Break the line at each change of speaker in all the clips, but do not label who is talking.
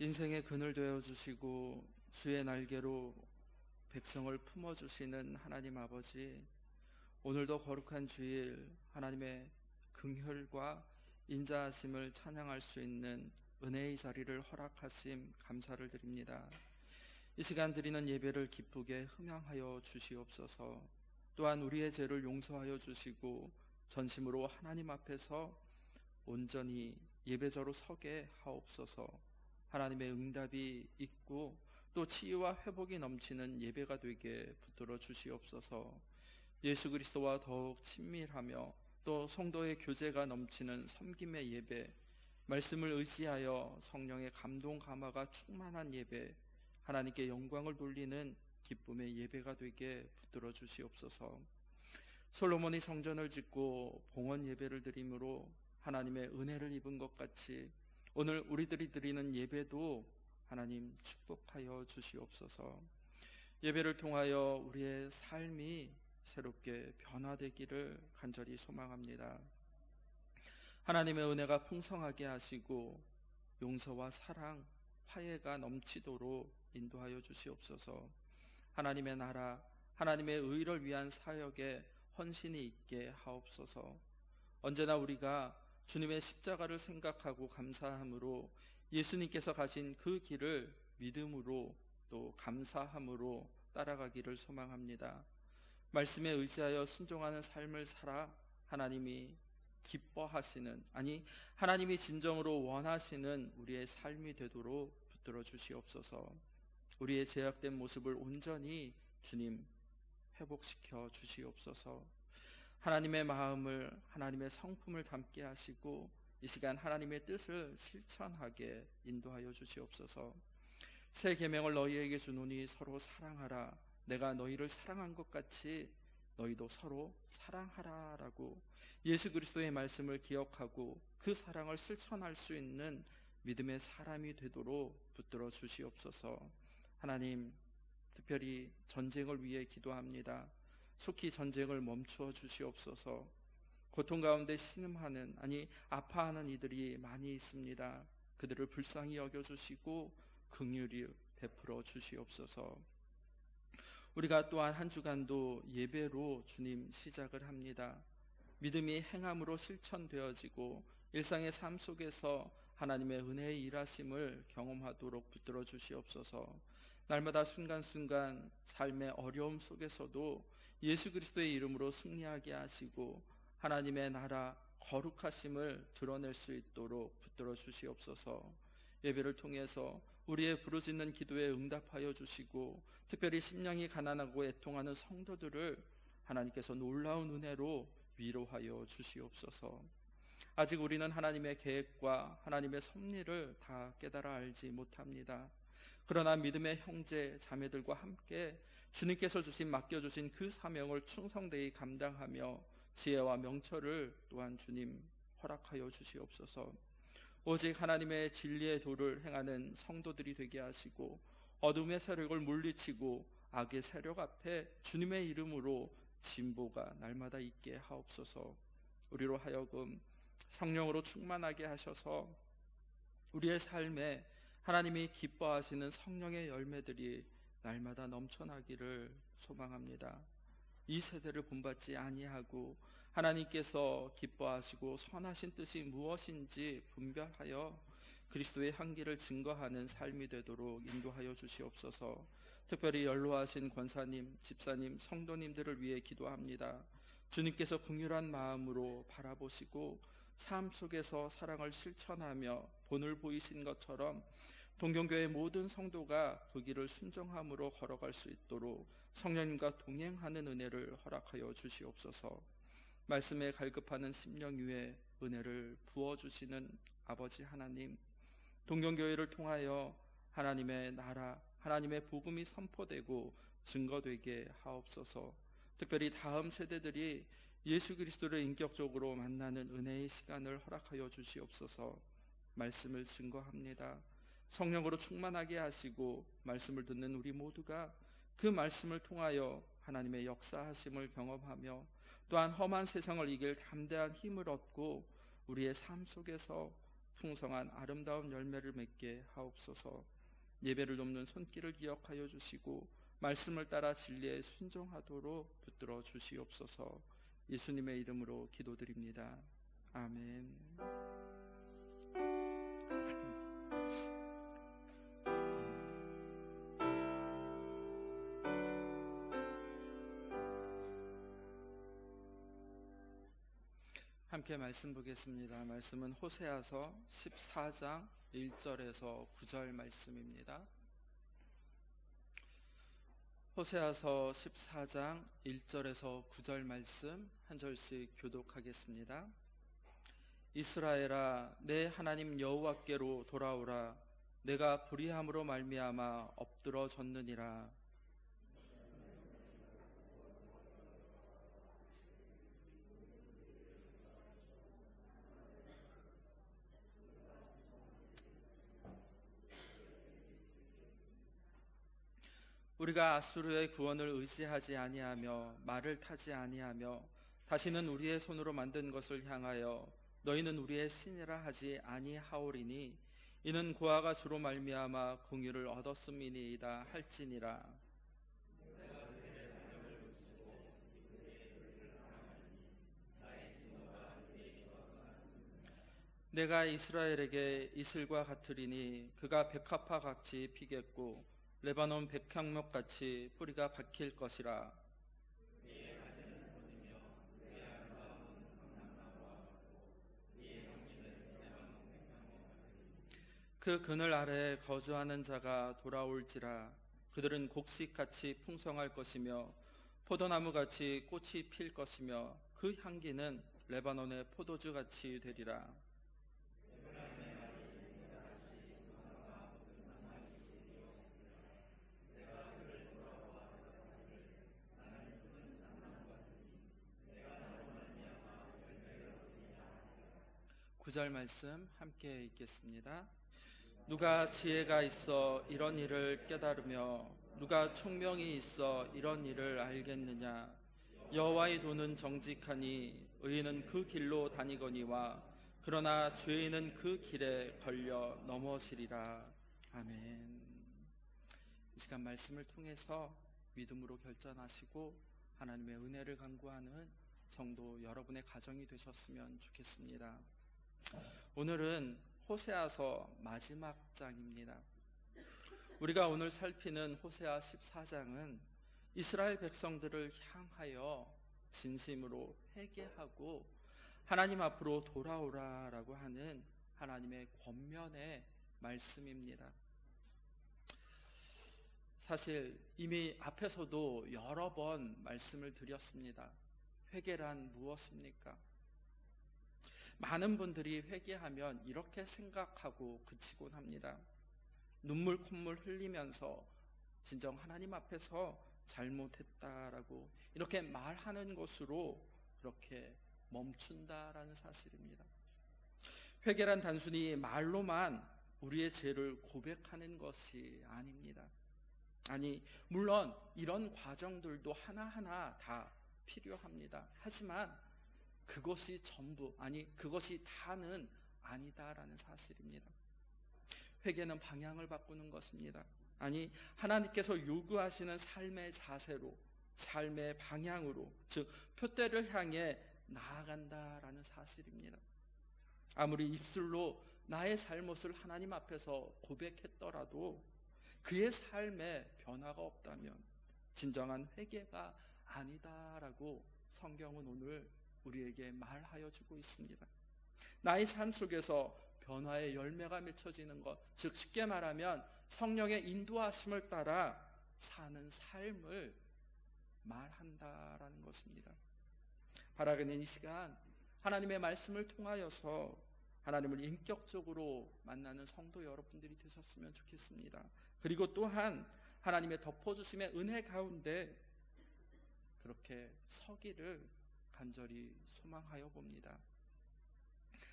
인생의 그늘 되어 주시고 주의 날개로 백성을 품어 주시는 하나님 아버지, 오늘도 거룩한 주일 하나님의 긍휼과 인자하심을 찬양할 수 있는 은혜의 자리를 허락하심 감사를 드립니다. 이 시간 드리는 예배를 기쁘게 흠양하여 주시옵소서. 또한 우리의 죄를 용서하여 주시고 전심으로 하나님 앞에서 온전히 예배자로 서게 하옵소서. 하나님의 응답이 있고 또 치유와 회복이 넘치는 예배가 되게 붙들어 주시옵소서. 예수 그리스도와 더욱 친밀하며 또 성도의 교제가 넘치는 섬김의 예배, 말씀을 의지하여 성령의 감동 감화가 충만한 예배, 하나님께 영광을 돌리는 기쁨의 예배가 되게 붙들어 주시옵소서. 솔로몬이 성전을 짓고 봉헌 예배를 드림으로 하나님의 은혜를 입은 것 같이 오늘 우리들이 드리는 예배도 하나님 축복하여 주시옵소서. 예배를 통하여 우리의 삶이 새롭게 변화되기를 간절히 소망합니다. 하나님의 은혜가 풍성하게 하시고 용서와 사랑, 화해가 넘치도록 인도하여 주시옵소서. 하나님의 나라, 하나님의 의를 위한 사역에 헌신이 있게 하옵소서. 언제나 우리가 주님의 십자가를 생각하고 감사함으로 예수님께서 가신 그 길을 믿음으로 또 감사함으로 따라가기를 소망합니다. 말씀에 의지하여 순종하는 삶을 살아 하나님이 기뻐하시는, 아니 하나님이 진정으로 원하시는 우리의 삶이 되도록 붙들어 주시옵소서. 우리의 제약된 모습을 온전히 주님 회복시켜 주시옵소서. 하나님의 마음을, 하나님의 성품을 담게 하시고 이 시간 하나님의 뜻을 실천하게 인도하여 주시옵소서. 새 계명을 너희에게 주노니 서로 사랑하라. 내가 너희를 사랑한 것 같이 너희도 서로 사랑하라 라고 예수 그리스도의 말씀을 기억하고 그 사랑을 실천할 수 있는 믿음의 사람이 되도록 붙들어 주시옵소서. 하나님, 특별히 전쟁을 위해 기도합니다. 속히 전쟁을 멈추어 주시옵소서. 고통 가운데 신음하는, 아니 아파하는 이들이 많이 있습니다. 그들을 불쌍히 여겨주시고 긍휼히 베풀어 주시옵소서. 우리가 또한 한 주간도 예배로 주님 시작을 합니다. 믿음이 행함으로 실천되어지고 일상의 삶 속에서 하나님의 은혜의 일하심을 경험하도록 붙들어 주시옵소서. 날마다 순간순간 삶의 어려움 속에서도 예수 그리스도의 이름으로 승리하게 하시고 하나님의 나라 거룩하심을 드러낼 수 있도록 붙들어 주시옵소서. 예배를 통해서 우리의 부르짖는 기도에 응답하여 주시고 특별히 심령이 가난하고 애통하는 성도들을 하나님께서 놀라운 은혜로 위로하여 주시옵소서. 아직 우리는 하나님의 계획과 하나님의 섭리를 다 깨달아 알지 못합니다. 그러나 믿음의 형제 자매들과 함께 주님께서 맡겨주신 그 사명을 충성되이 감당하며 지혜와 명철을 또한 주님 허락하여 주시옵소서. 오직 하나님의 진리의 도를 행하는 성도들이 되게 하시고 어둠의 세력을 물리치고 악의 세력 앞에 주님의 이름으로 진보가 날마다 있게 하옵소서. 우리로 하여금 성령으로 충만하게 하셔서 우리의 삶에 하나님이 기뻐하시는 성령의 열매들이 날마다 넘쳐나기를 소망합니다. 이 세대를 본받지 아니하고 하나님께서 기뻐하시고 선하신 뜻이 무엇인지 분별하여 그리스도의 향기를 증거하는 삶이 되도록 인도하여 주시옵소서. 특별히 연로하신 권사님, 집사님, 성도님들을 위해 기도합니다. 주님께서 긍휼한 마음으로 바라보시고 삶 속에서 사랑을 실천하며 본을 보이신 것처럼 동경교회 모든 성도가 그 길을 순종함으로 걸어갈 수 있도록 성령님과 동행하는 은혜를 허락하여 주시옵소서. 말씀에 갈급하는 심령 위에 은혜를 부어주시는 아버지 하나님, 동경교회를 통하여 하나님의 나라, 하나님의 복음이 선포되고 증거되게 하옵소서. 특별히 다음 세대들이 예수 그리스도를 인격적으로 만나는 은혜의 시간을 허락하여 주시옵소서. 말씀을 증거합니다. 성령으로 충만하게 하시고 말씀을 듣는 우리 모두가 그 말씀을 통하여 하나님의 역사하심을 경험하며 또한 험한 세상을 이길 담대한 힘을 얻고 우리의 삶 속에서 풍성한 아름다운 열매를 맺게 하옵소서. 예배를 돕는 손길을 기억하여 주시고 말씀을 따라 진리에 순종하도록 붙들어 주시옵소서. 예수님의 이름으로 기도드립니다. 아멘. 함께 말씀 보겠습니다. 말씀은 호세아서 14장 1절에서 9절 말씀입니다. 호세아서 14장 1절에서 9절 말씀 한 절씩 교독하겠습니다. 이스라엘아, 내 하나님 여호와께로 돌아오라. 내가 불의함으로 말미암아 엎드러졌느니라. 우리가 아수르의 구원을 의지하지 아니하며 말을 타지 아니하며 다시는 우리의 손으로 만든 것을 향하여 너희는 우리의 신이라 하지 아니하오리니 이는 고아가 주로 말미암아 공유를 얻었음이니이다 할지니라. 내가 이스라엘에게 이슬과 같으리니 그가 백합화 같이 피겠고 레바논 백향목같이 뿌리가 박힐 것이라. 그 그늘 아래에 거주하는 자가 돌아올지라. 그들은 곡식같이 풍성할 것이며 포도나무같이 꽃이 필 것이며 그 향기는 레바논의 포도주같이 되리라. 구절 말씀 함께 읽겠습니다. 누가 지혜가 있어 이런 일을 깨달으며 누가 총명이 있어 이런 일을 알겠느냐. 여호와의 도는 정직하니 의인은 그 길로 다니거니와 그러나 죄인은 그 길에 걸려 넘어지리라. 아멘. 이 시간 말씀을 통해서 믿음으로 결단하시고 하나님의 은혜를 간구하는 성도 여러분의 가정이 되셨으면 좋겠습니다. 오늘은 호세아서 마지막 장입니다. 우리가 오늘 살피는 호세아 14장은 이스라엘 백성들을 향하여 진심으로 회개하고 하나님 앞으로 돌아오라라고 하는 하나님의 권면의 말씀입니다. 사실 이미 앞에서도 여러 번 말씀을 드렸습니다. 회개란 무엇입니까? 많은 분들이 회개하면 이렇게 생각하고 그치곤 합니다. 눈물 콧물 흘리면서 진정 하나님 앞에서 잘못했다라고 이렇게 말하는 것으로 그렇게 멈춘다라는 사실입니다. 회개란 단순히 말로만 우리의 죄를 고백하는 것이 아닙니다. 아니, 물론 이런 과정들도 하나하나 다 필요합니다. 하지만 그것이 전부, 아니 그것이 다는 아니다라는 사실입니다. 회개는 방향을 바꾸는 것입니다. 아니, 하나님께서 요구하시는 삶의 자세로, 삶의 방향으로, 즉 표대를 향해 나아간다라는 사실입니다. 아무리 입술로 나의 잘못을 하나님 앞에서 고백했더라도 그의 삶에 변화가 없다면 진정한 회개가 아니다라고 성경은 오늘 우리에게 말하여 주고 있습니다. 나의 삶 속에서 변화의 열매가 맺혀지는 것, 즉 쉽게 말하면 성령의 인도하심을 따라 사는 삶을 말한다라는 것입니다. 바라기는 이 시간 하나님의 말씀을 통하여서 하나님을 인격적으로 만나는 성도 여러분들이 되셨으면 좋겠습니다. 그리고 또한 하나님의 덮어주심의 은혜 가운데 그렇게 서기를 간절히 소망하여 봅니다.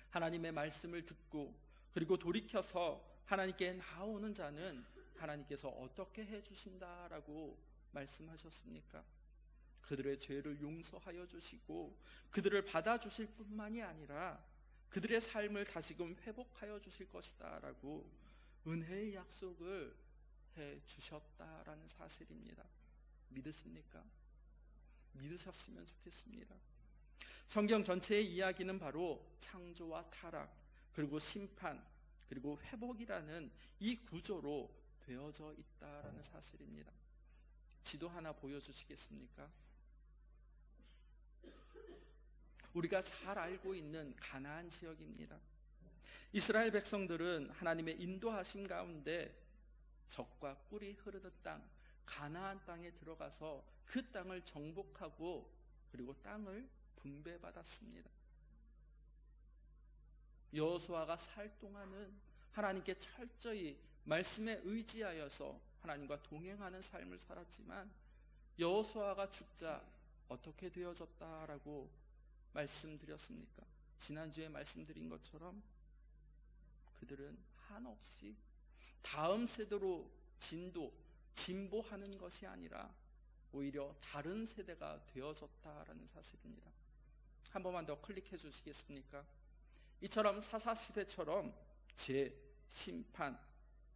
하나님의 말씀을 듣고 그리고 돌이켜서 하나님께 나오는 자는 하나님께서 어떻게 해주신다라고 말씀하셨습니까? 그들의 죄를 용서하여 주시고 그들을 받아주실 뿐만이 아니라 그들의 삶을 다시금 회복하여 주실 것이다 라고 은혜의 약속을 해 주셨다라는 사실입니다. 믿으십니까? 믿으셨으면 좋겠습니다. 성경 전체의 이야기는 바로 창조와 타락, 그리고 심판, 그리고 회복이라는 이 구조로 되어져 있다라는 사실입니다. 지도 하나 보여주시겠습니까? 우리가 잘 알고 있는 가나안 지역입니다. 이스라엘 백성들은 하나님의 인도하심 가운데 젖과 꿀이 흐르는 땅, 가나안 땅에 들어가서 그 땅을 정복하고 그리고 땅을 분배받았습니다. 여호수아가 살 동안은 하나님께 철저히 말씀에 의지하여서 하나님과 동행하는 삶을 살았지만 여호수아가 죽자 어떻게 되어졌다라고 말씀드렸습니까? 지난주에 말씀드린 것처럼 그들은 한없이 다음 세대로 진보하는 것이 아니라 오히려 다른 세대가 되어졌다라는 사실입니다. 한 번만 더 클릭해 주시겠습니까? 이처럼 사사시대처럼 죄, 심판,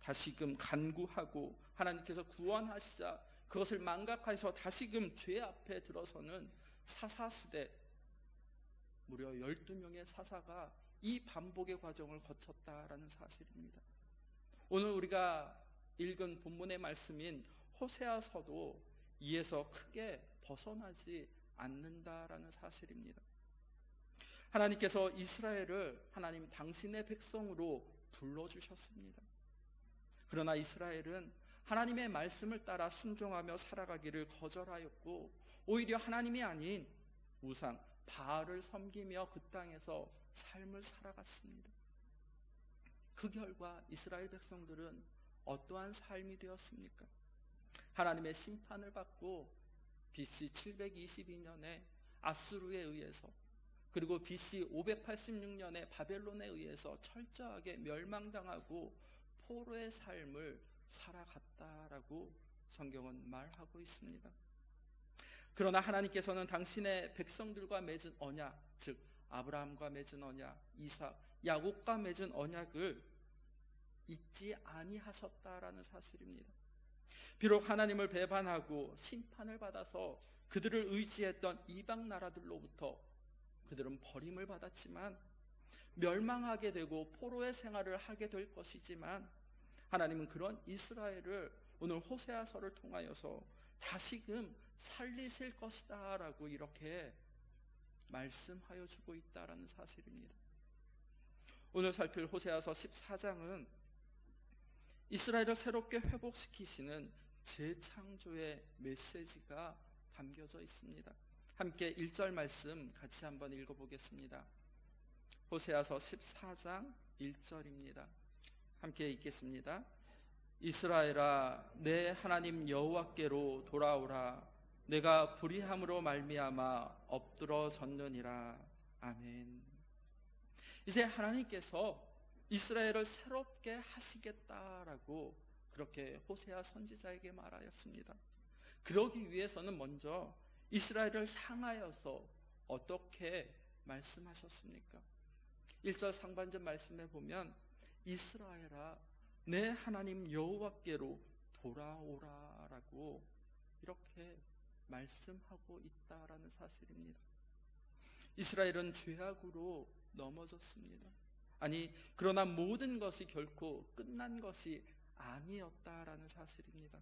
다시금 간구하고 하나님께서 구원하시자 그것을 망각하여서 다시금 죄 앞에 들어서는 사사시대, 무려 12명의 사사가 이 반복의 과정을 거쳤다라는 사실입니다. 오늘 우리가 읽은 본문의 말씀인 호세아서도 이에서 크게 벗어나지 않는다라는 사실입니다. 하나님께서 이스라엘을 하나님 당신의 백성으로 불러주셨습니다. 그러나 이스라엘은 하나님의 말씀을 따라 순종하며 살아가기를 거절하였고 오히려 하나님이 아닌 우상 바알을 섬기며 그 땅에서 삶을 살아갔습니다. 그 결과 이스라엘 백성들은 어떠한 삶이 되었습니까? 하나님의 심판을 받고 BC 722년에 아수르에 의해서 그리고 BC 586년에 바벨론에 의해서 철저하게 멸망당하고 포로의 삶을 살아갔다라고 성경은 말하고 있습니다. 그러나 하나님께서는 당신의 백성들과 맺은 언약, 즉 아브라함과 맺은 언약, 이삭, 야곱과 맺은 언약을 잊지 아니하셨다라는 사실입니다. 비록 하나님을 배반하고 심판을 받아서 그들을 의지했던 이방 나라들로부터 그들은 버림을 받았지만 멸망하게 되고 포로의 생활을 하게 될 것이지만 하나님은 그런 이스라엘을 오늘 호세아서를 통하여서 다시금 살리실 것이다 라고 이렇게 말씀하여 주고 있다라는 사실입니다. 오늘 살필 호세아서 14장은 이스라엘을 새롭게 회복시키시는 재창조의 메시지가 담겨져 있습니다. 함께 1절 말씀 같이 한번 읽어보겠습니다. 호세아서 14장 1절입니다. 함께 읽겠습니다. 이스라엘아 내 하나님 여호와께로 돌아오라. 내가 불의함으로 말미암아 엎드러졌느니라. 아멘. 이제 하나님께서 이스라엘을 새롭게 하시겠다라고 그렇게 호세아 선지자에게 말하였습니다. 그러기 위해서는 먼저 이스라엘을 향하여서 어떻게 말씀하셨습니까? 1절 상반절 말씀에 보면 이스라엘아 내 하나님 여호와께로 돌아오라라고 이렇게 말씀하고 있다라는 사실입니다. 이스라엘은 죄악으로 넘어졌습니다. 아니 그러나 모든 것이 결코 끝난 것이 아니었다라는 사실입니다.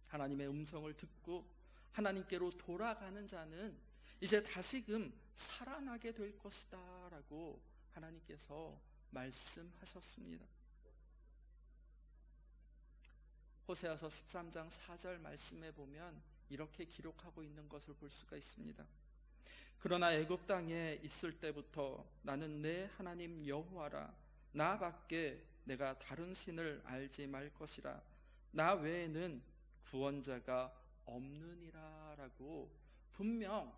하나님의 음성을 듣고 하나님께로 돌아가는 자는 이제 다시금 살아나게 될 것이다 라고 하나님께서 말씀하셨습니다. 호세아서 13장 4절 말씀에 보면 이렇게 기록하고 있는 것을 볼 수가 있습니다. 그러나 애굽 땅에 있을 때부터 나는 내 하나님 여호와라. 나 밖에 내가 다른 신을 알지 말 것이라. 나 외에는 구원자가 없느니라 라고 분명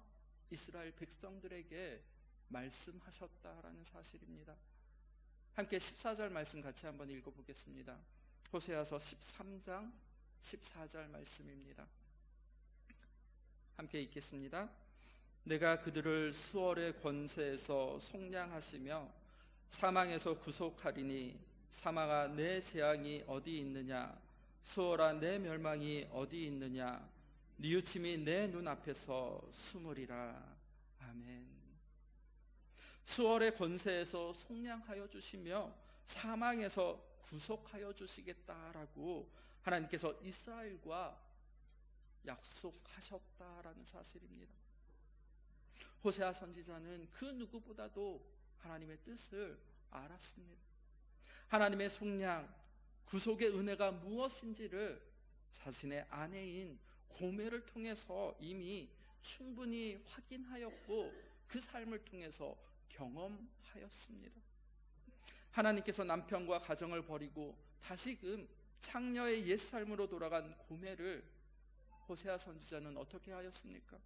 이스라엘 백성들에게 말씀하셨다라는 사실입니다. 함께 14절 말씀 같이 한번 읽어보겠습니다. 호세아서 13장 14절 말씀입니다. 함께 읽겠습니다. 내가 그들을 수월의 권세에서 속량하시며 사망에서 구속하리니 사망아 내 재앙이 어디 있느냐, 수월아 내 멸망이 어디 있느냐, 뉘우침이 내 눈앞에서 숨으리라. 아멘. 수월의 권세에서 속량하여 주시며 사망에서 구속하여 주시겠다라고 하나님께서 이스라엘과 약속하셨다라는 사실입니다. 호세아 선지자는 그 누구보다도 하나님의 뜻을 알았습니다. 하나님의 속량, 구속의 은혜가 무엇인지를 자신의 아내인 고멜을 통해서 이미 충분히 확인하였고 그 삶을 통해서 경험하였습니다. 하나님께서 남편과 가정을 버리고 다시금 창녀의 옛삶으로 돌아간 고멜을 호세아 선지자는 어떻게 하였습니까?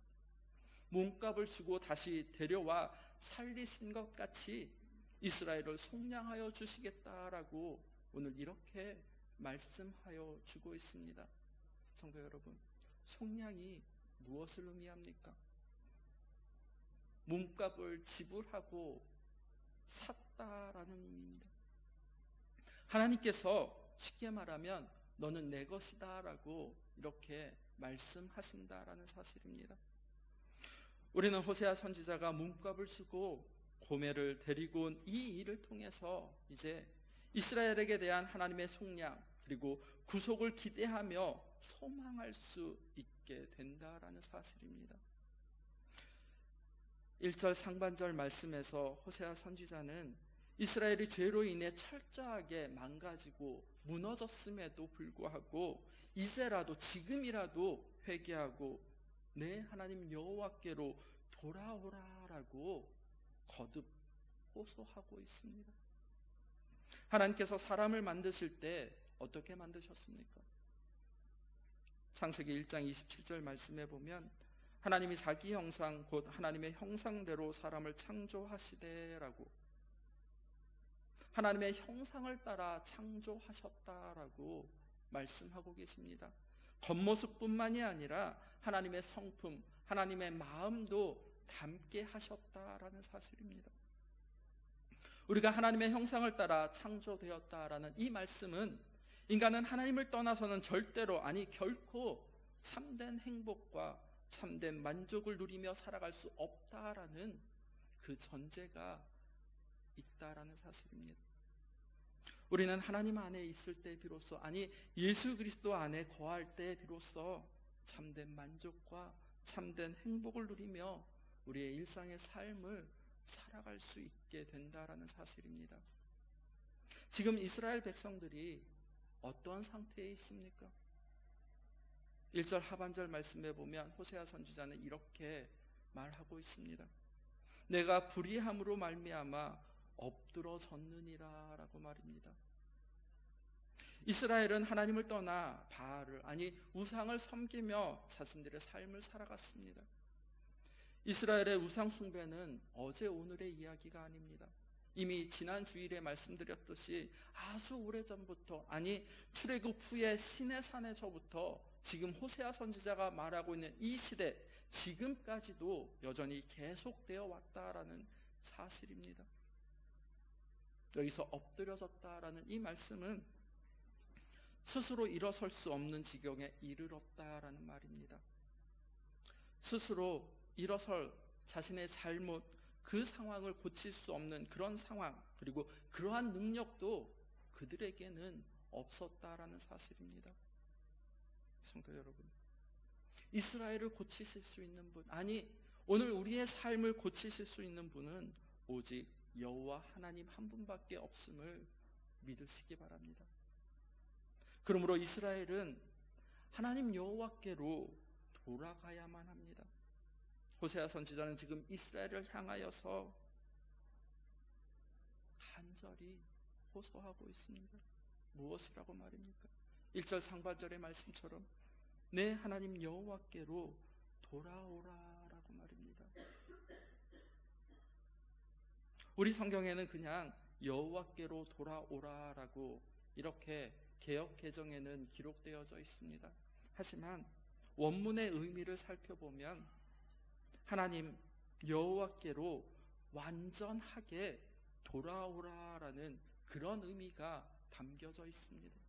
몸값을 주고 다시 데려와 살리신 것 같이 이스라엘을 속량하여 주시겠다라고 오늘 이렇게 말씀하여 주고 있습니다. 성도 여러분, 속량이 무엇을 의미합니까? 몸값을 지불하고 샀다라는 의미입니다. 하나님께서 쉽게 말하면 너는 내 것이다 라고 이렇게 말씀하신다라는 사실입니다. 우리는 호세아 선지자가 몸값을 주고 고멜을 데리고 온 이 일을 통해서 이제 이스라엘에게 대한 하나님의 속량 그리고 구속을 기대하며 소망할 수 있게 된다라는 사실입니다. 1절 상반절 말씀에서 호세아 선지자는 이스라엘이 죄로 인해 철저하게 망가지고 무너졌음에도 불구하고 이제라도 지금이라도 회개하고 내 하나님 여호와께로 돌아오라라고 거듭 호소하고 있습니다. 하나님께서 사람을 만드실 때 어떻게 만드셨습니까? 창세기 1장 27절 말씀에 보면 하나님이 자기 형상 곧 하나님의 형상대로 사람을 창조하시되라고, 하나님의 형상을 따라 창조하셨다라고 말씀하고 계십니다. 겉모습뿐만이 아니라 하나님의 성품, 하나님의 마음도 담게 하셨다라는 사실입니다. 우리가 하나님의 형상을 따라 창조되었다라는 이 말씀은 인간은 하나님을 떠나서는 절대로, 아니 결코 참된 행복과 참된 만족을 누리며 살아갈 수 없다라는 그 전제가 있다라는 사실입니다. 우리는 하나님 안에 있을 때 비로소, 아니 예수 그리스도 안에 거할 때 비로소 참된 만족과 참된 행복을 누리며 우리의 일상의 삶을 살아갈 수 있게 된다라는 사실입니다. 지금 이스라엘 백성들이 어떠한 상태에 있습니까? 1절 하반절 말씀에 보면 호세아 선지자는 이렇게 말하고 있습니다. 내가 불의함으로 말미암아 엎드러졌느니라 라고 말입니다. 이스라엘은 하나님을 떠나 바알을, 아니 우상을 섬기며 자신들의 삶을 살아갔습니다. 이스라엘의 우상 숭배는 어제 오늘의 이야기가 아닙니다. 이미 지난 주일에 말씀드렸듯이 아주 오래전부터, 아니 출애굽 후에 시내산에서부터 지금 호세아 선지자가 말하고 있는 이 시대, 지금까지도 여전히 계속되어 왔다라는 사실입니다. 여기서 엎드려졌다라는 이 말씀은 스스로 일어설 수 없는 지경에 이르렀다라는 말입니다. 스스로 일어설 자신의 잘못, 그 상황을 고칠 수 없는 그런 상황, 그리고 그러한 능력도 그들에게는 없었다라는 사실입니다. 성도 여러분, 이스라엘을 고치실 수 있는 분, 아니 오늘 우리의 삶을 고치실 수 있는 분은 오직 여호와 하나님 한 분밖에 없음을 믿으시기 바랍니다. 그러므로 이스라엘은 하나님 여호와께로 돌아가야만 합니다. 호세아 선지자는 지금 이스라엘을 향하여서 간절히 호소하고 있습니다. 무엇이라고 말입니까? 1절 상반절의 말씀처럼 내 하나님 여호와께로 돌아오라라고 말입니다. 우리 성경에는 그냥 여호와께로 돌아오라라고 이렇게 개역 개정에는 기록되어져 있습니다. 하지만 원문의 의미를 살펴보면 하나님 여호와께로 완전하게 돌아오라라는 그런 의미가 담겨져 있습니다.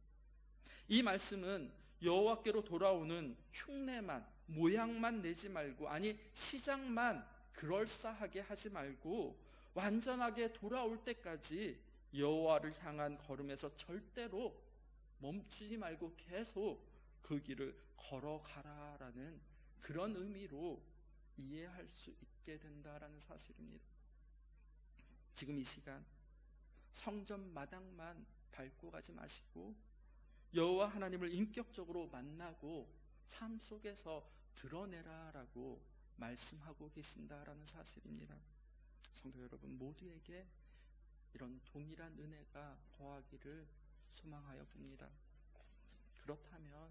이 말씀은 여호와께로 돌아오는 흉내만, 모양만 내지 말고, 아니 시작만 그럴싸하게 하지 말고 완전하게 돌아올 때까지 여호와를 향한 걸음에서 절대로 멈추지 말고 계속 그 길을 걸어가라라는 그런 의미로 이해할 수 있게 된다라는 사실입니다. 지금 이 시간 성전 마당만 밟고 가지 마시고 여호와 하나님을 인격적으로 만나고 삶 속에서 드러내라라고 말씀하고 계신다라는 사실입니다. 성도 여러분 모두에게 이런 동일한 은혜가 거하기를 소망하여 봅니다. 그렇다면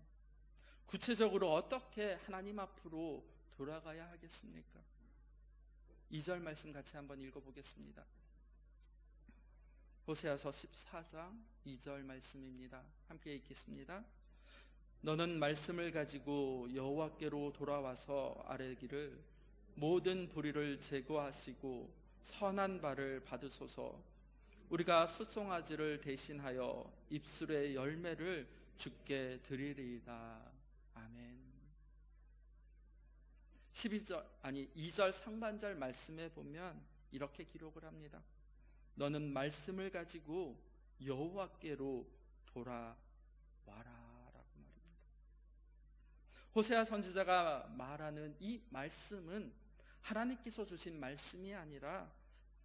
구체적으로 어떻게 하나님 앞으로 돌아가야 하겠습니까? 2절 말씀 같이 한번 읽어보겠습니다. 호세아서 14장 2절 말씀입니다. 함께 읽겠습니다. 너는 말씀을 가지고 여호와께로 돌아와서 아뢰기를 모든 불의를 제거하시고 선한 바를 받으소서. 우리가 수송아지를 대신하여 입술의 열매를 주께 드리리이다. 아멘. 2절 상반절 말씀에 보면 이렇게 기록을 합니다. 너는 말씀을 가지고 여호와께로 돌아와라 라고 말입니다. 호세아 선지자가 말하는 이 말씀은 하나님께서 주신 말씀이 아니라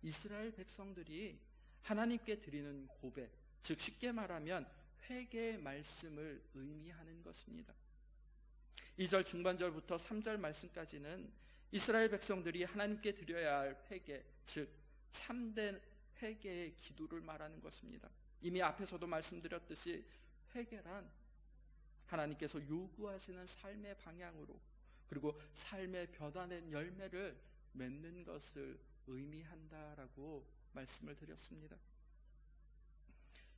이스라엘 백성들이 하나님께 드리는 고백, 즉 쉽게 말하면 회개의 말씀을 의미하는 것입니다. 2절 중반절부터 3절 말씀까지는 이스라엘 백성들이 하나님께 드려야 할 회개, 즉 참된 회개의 기도를 말하는 것입니다. 이미 앞에서도 말씀드렸듯이 회개란 하나님께서 요구하시는 삶의 방향으로, 그리고 삶의 벼다낸 열매를 맺는 것을 의미한다라고 말씀을 드렸습니다.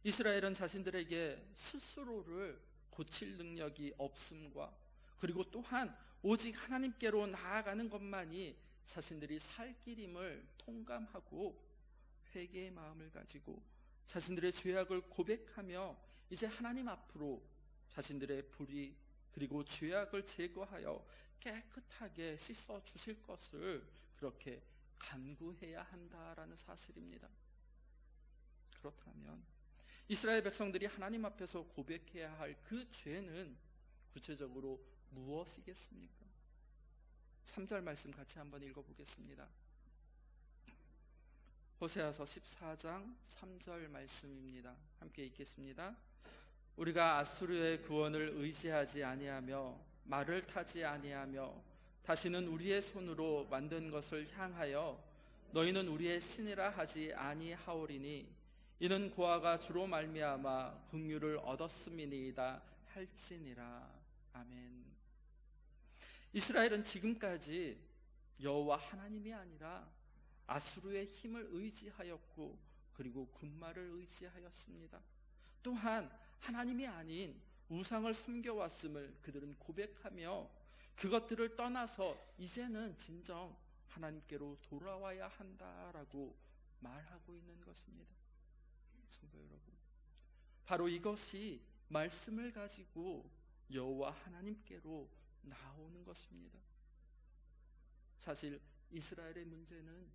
이스라엘은 자신들에게 스스로를 고칠 능력이 없음과, 그리고 또한 오직 하나님께로 나아가는 것만이 자신들이 살 길임을 통감하고 회개의 마음을 가지고 자신들의 죄악을 고백하며 이제 하나님 앞으로 자신들의 불의 그리고 죄악을 제거하여 깨끗하게 씻어 주실 것을 그렇게 간구해야 한다라는 사실입니다. 그렇다면 이스라엘 백성들이 하나님 앞에서 고백해야 할 그 죄는 구체적으로 무엇이겠습니까? 3절 말씀 같이 한번 읽어보겠습니다. 호세아서 14장 3절 말씀입니다. 함께 읽겠습니다. 우리가 아수르의 구원을 의지하지 아니하며 말을 타지 아니하며 다시는 우리의 손으로 만든 것을 향하여 너희는 우리의 신이라 하지 아니하오리니 이는 고아가 주로 말미암아 긍휼을 얻었음이니이다 할지니라. 아멘. 이스라엘은 지금까지 여호와 하나님이 아니라 아수르의 힘을 의지하였고, 그리고 군마를 의지하였습니다. 또한 하나님이 아닌 우상을 섬겨왔음을 그들은 고백하며 그것들을 떠나서 이제는 진정 하나님께로 돌아와야 한다라고 말하고 있는 것입니다. 성도 여러분, 바로 이것이 말씀을 가지고 여호와 하나님께로 나오는 것입니다. 사실 이스라엘의 문제는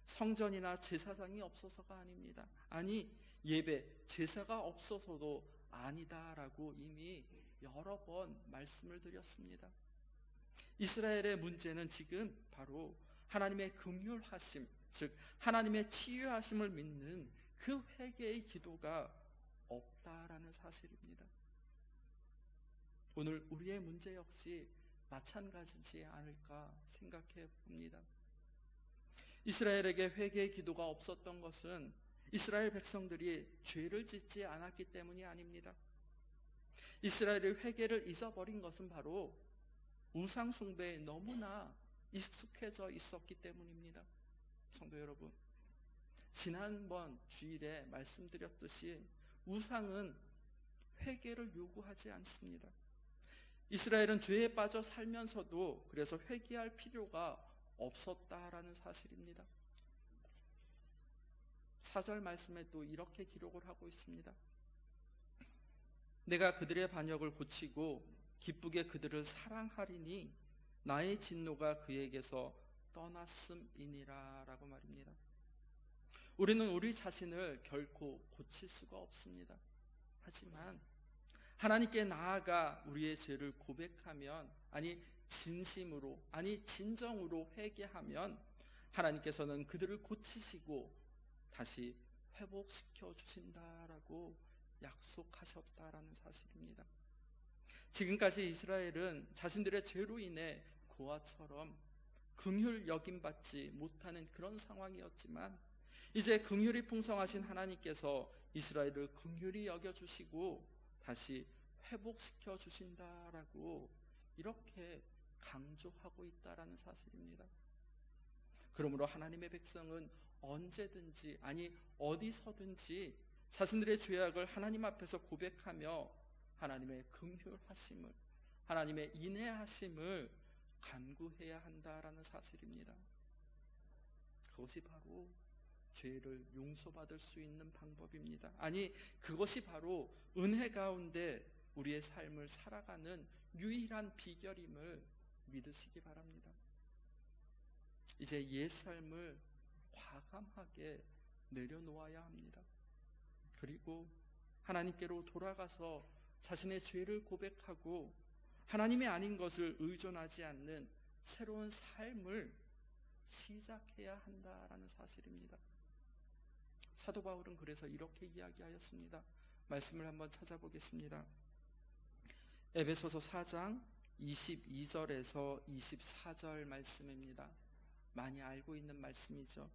성전이나 제사장이 없어서가 아닙니다. 아니, 예배, 제사가 없어서도 아니다라고 이미 여러 번 말씀을 드렸습니다. 이스라엘의 문제는 지금 바로 하나님의 긍휼하심, 즉 하나님의 치유하심을 믿는 그 회개의 기도가 없다라는 사실입니다. 오늘 우리의 문제 역시 마찬가지지 않을까 생각해 봅니다. 이스라엘에게 회개의 기도가 없었던 것은 이스라엘 백성들이 죄를 짓지 않았기 때문이 아닙니다. 이스라엘의 회개를 잊어버린 것은 바로 우상 숭배에 너무나 익숙해져 있었기 때문입니다. 성도 여러분, 지난번 주일에 말씀드렸듯이 우상은 회개를 요구하지 않습니다. 이스라엘은 죄에 빠져 살면서도 그래서 회개할 필요가 없었다라는 사실입니다. 4절 말씀에 또 이렇게 기록을 하고 있습니다. 내가 그들의 반역을 고치고 기쁘게 그들을 사랑하리니 나의 진노가 그에게서 떠났음이니라 라고 말입니다. 우리는 우리 자신을 결코 고칠 수가 없습니다. 하지만 하나님께 나아가 우리의 죄를 고백하면, 진심으로, 진정으로 회개하면 하나님께서는 그들을 고치시고 다시 회복시켜 주신다라고 약속하셨다라는 사실입니다. 지금까지 이스라엘은 자신들의 죄로 인해 고아처럼 긍휼 여김받지 못하는 그런 상황이었지만, 이제 긍휼이 풍성하신 하나님께서 이스라엘을 긍휼히 여겨주시고 다시 회복시켜 주신다라고 이렇게 강조하고 있다라는 사실입니다. 그러므로 하나님의 백성은 언제든지, 어디서든지 자신들의 죄악을 하나님 앞에서 고백하며 하나님의 긍휼하심을, 하나님의 인애하심을 간구해야 한다라는 사실입니다. 그것이 바로 죄를 용서받을 수 있는 방법입니다. 그것이 바로 은혜 가운데 우리의 삶을 살아가는 유일한 비결임을 믿으시기 바랍니다. 이제 옛 삶을 과감하게 내려놓아야 합니다. 그리고 하나님께로 돌아가서 자신의 죄를 고백하고 하나님이 아닌 것을 의존하지 않는 새로운 삶을 시작해야 한다라는 사실입니다. 사도 바울은 그래서 이렇게 이야기하였습니다. 말씀을 한번 찾아보겠습니다. 에베소서 4장 22절에서 24절 말씀입니다. 많이 알고 있는 말씀이죠.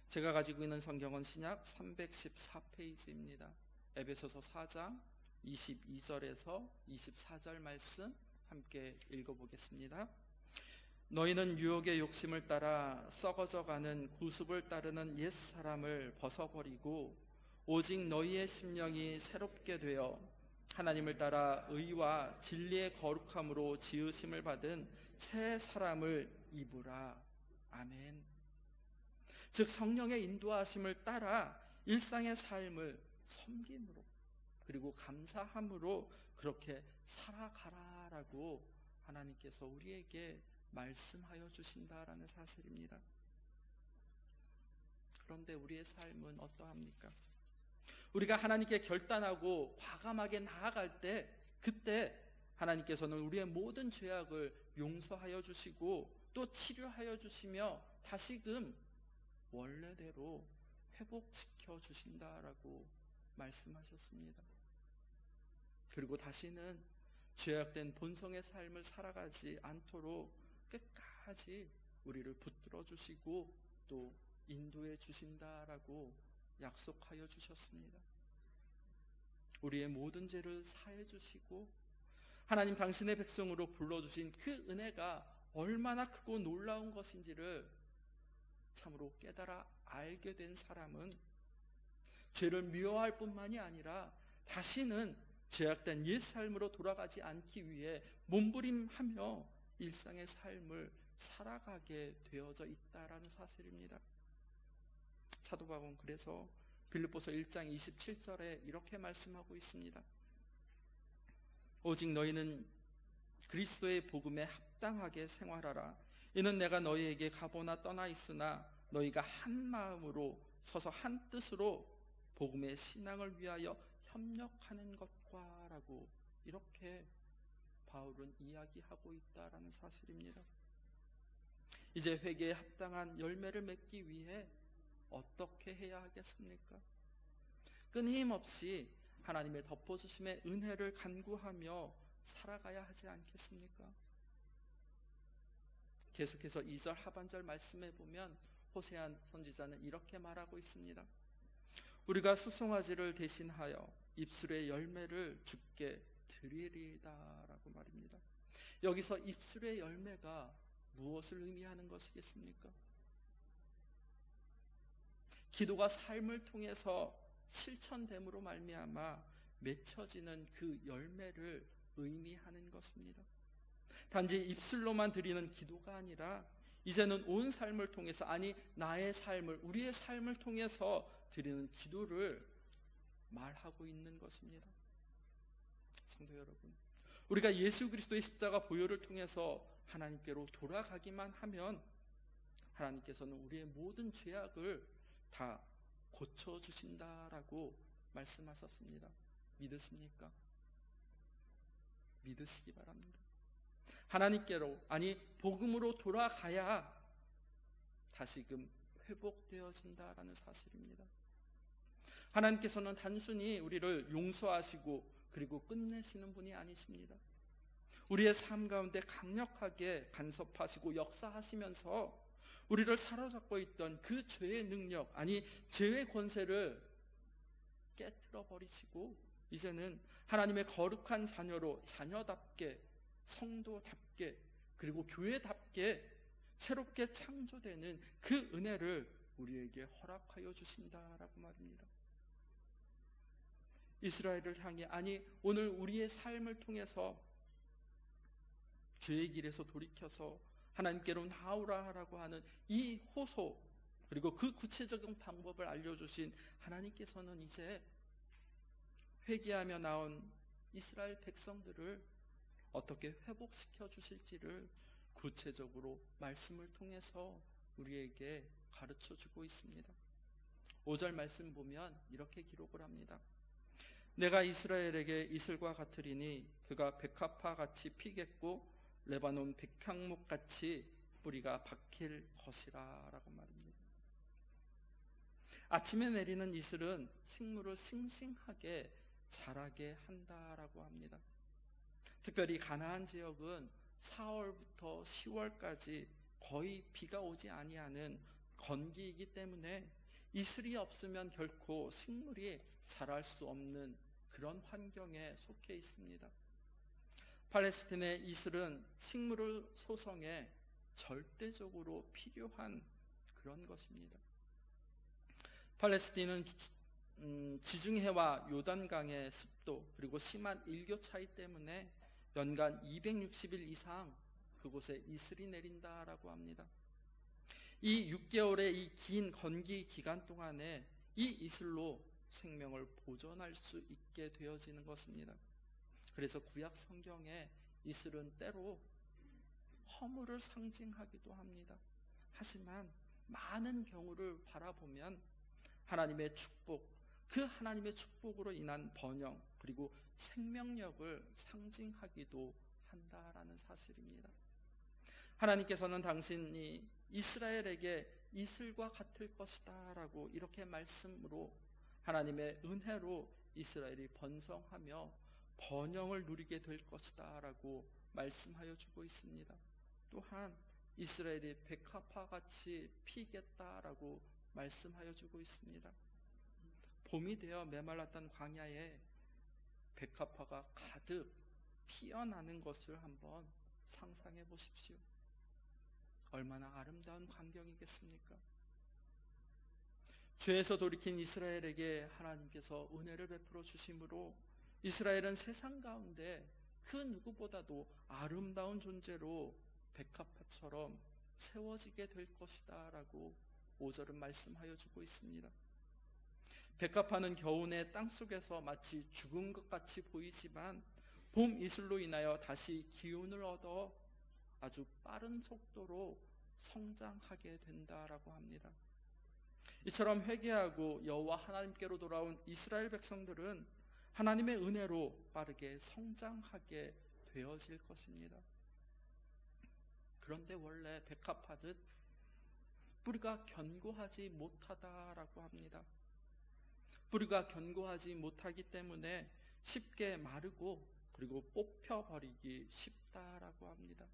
제가 가지고 있는 성경은 신약 314페이지입니다. 에베소서 4장 22절에서 24절 말씀 함께 읽어보겠습니다. 너희는 유혹의 욕심을 따라 썩어져가는 구습을 따르는 옛사람을 벗어버리고 오직 너희의 심령이 새롭게 되어 하나님을 따라 의와 진리의 거룩함으로 지으심을 받은 새 사람을 입으라. 아멘. 즉 성령의 인도하심을 따라 일상의 삶을 섬김으로 그리고 감사함으로 그렇게 살아가라라고 하나님께서 우리에게 말씀하여 주신다라는 사실입니다. 그런데 우리의 삶은 어떠합니까? 우리가 하나님께 결단하고 과감하게 나아갈 때, 그때 하나님께서는 우리의 모든 죄악을 용서하여 주시고 또 치료하여 주시며 다시금 원래대로 회복시켜 주신다라고 말씀하셨습니다. 그리고 다시는 죄악된 본성의 삶을 살아가지 않도록 끝까지 우리를 붙들어 주시고 또 인도해 주신다라고 약속하여 주셨습니다. 우리의 모든 죄를 사해 주시고 하나님 당신의 백성으로 불러주신 그 은혜가 얼마나 크고 놀라운 것인지를 참으로 깨달아 알게 된 사람은 죄를 미워할 뿐만이 아니라 다시는 죄악된 옛 삶으로 돌아가지 않기 위해 몸부림하며 일상의 삶을 살아가게 되어져 있다라는 사실입니다. 사도 바울은 그래서 빌립보서 1장 27절에 이렇게 말씀하고 있습니다. 오직 너희는 그리스도의 복음에 합당하게 생활하라. 이는 내가 너희에게 가보나 떠나 있으나 너희가 한 마음으로 서서 한 뜻으로 복음의 신앙을 위하여 협력하는 것과 라고 이렇게 바울은 이야기하고 있다라는 사실입니다. 이제 회개에 합당한 열매를 맺기 위해 어떻게 해야 하겠습니까? 끊임없이 하나님의 덮어주심의 은혜를 간구하며 살아가야 하지 않겠습니까? 계속해서 2절 하반절 말씀에 보면 호세아 선지자는 이렇게 말하고 있습니다. 우리가 수송아지를 대신하여 입술의 열매를 주께 드리리다라고 말입니다. 여기서 입술의 열매가 무엇을 의미하는 것이겠습니까? 기도가 삶을 통해서 실천됨으로 말미암아 맺혀지는 그 열매를 의미하는 것입니다. 단지 입술로만 드리는 기도가 아니라 이제는 온 삶을 통해서, 아니 나의 삶을, 우리의 삶을 통해서 드리는 기도를 말하고 있는 것입니다. 성도 여러분, 우리가 예수 그리스도의 십자가 보혈을 통해서 하나님께로 돌아가기만 하면 하나님께서는 우리의 모든 죄악을 다 고쳐주신다라고 말씀하셨습니다. 믿으십니까? 믿으시기 바랍니다. 하나님께로, 아니 복음으로 돌아가야 다시금 회복되어진다라는 사실입니다. 하나님께서는 단순히 우리를 용서하시고 그리고 끝내시는 분이 아니십니다. 우리의 삶 가운데 강력하게 간섭하시고 역사하시면서 우리를 사로잡고 있던 그 죄의 능력, 아니 죄의 권세를 깨트려 버리시고 이제는 하나님의 거룩한 자녀로, 자녀답게, 성도답게, 그리고 교회답게 새롭게 창조되는 그 은혜를 우리에게 허락하여 주신다라고 말입니다. 이스라엘을 향해, 아니 오늘 우리의 삶을 통해서 죄의 길에서 돌이켜서 하나님께로 나오라 하라고 하는 이 호소, 그리고 그 구체적인 방법을 알려주신 하나님께서는 이제 회개하며 나온 이스라엘 백성들을 어떻게 회복시켜 주실지를 구체적으로 말씀을 통해서 우리에게 가르쳐 주고 있습니다. 5절 말씀 보면 이렇게 기록을 합니다. 내가 이스라엘에게 이슬과 같으리니 그가 백합화 같이 피겠고 레바논 백향목 같이 뿌리가 박힐 것이라 라고 말입니다. 아침에 내리는 이슬은 식물을 싱싱하게 자라게 한다라고 합니다. 특별히 가나안 지역은 4월부터 10월까지 거의 비가 오지 아니하는 건기이기 때문에 이슬이 없으면 결코 식물이 자랄 수 없는 그런 환경에 속해 있습니다. 팔레스틴의 이슬은 식물을 소성에 절대적으로 필요한 그런 것입니다. 팔레스틴은 지중해와 요단강의 습도 그리고 심한 일교차이 때문에 연간 260일 이상 그곳에 이슬이 내린다라고 합니다. 이 6개월의 이 긴 건기 기간 동안에 이 이슬로 생명을 보존할 수 있게 되어지는 것입니다. 그래서 구약 성경에 이슬은 때로 허물을 상징하기도 합니다. 하지만 많은 경우를 바라보면 하나님의 축복, 그 하나님의 축복으로 인한 번영 그리고 생명력을 상징하기도 한다라는 사실입니다. 하나님께서는 당신이 이스라엘에게 이슬과 같을 것이다 라고 이렇게 말씀으로 하나님의 은혜로 이스라엘이 번성하며 번영을 누리게 될 것이다 라고 말씀하여 주고 있습니다. 또한 이스라엘이 백합화같이 피겠다라고 말씀하여 주고 있습니다. 봄이 되어 메말랐던 광야에 백합화가 가득 피어나는 것을 한번 상상해 보십시오. 얼마나 아름다운 광경이겠습니까? 죄에서 돌이킨 이스라엘에게 하나님께서 은혜를 베풀어 주심으로 이스라엘은 세상 가운데 그 누구보다도 아름다운 존재로 백합화처럼 세워지게 될 것이다 라고 5절은 말씀하여 주고 있습니다. 백합화는 겨우내 땅속에서 마치 죽은 것 같이 보이지만 봄 이슬로 인하여 다시 기운을 얻어 아주 빠른 속도로 성장하게 된다라고 합니다. 이처럼 회개하고 여호와 하나님께로 돌아온 이스라엘 백성들은 하나님의 은혜로 빠르게 성장하게 되어질 것입니다. 그런데 원래 백합화는 뿌리가 견고하지 못하다라고 합니다. 뿌리가 견고하지 못하기 때문에 쉽게 마르고 그리고 뽑혀버리기 쉽다라고 합니다.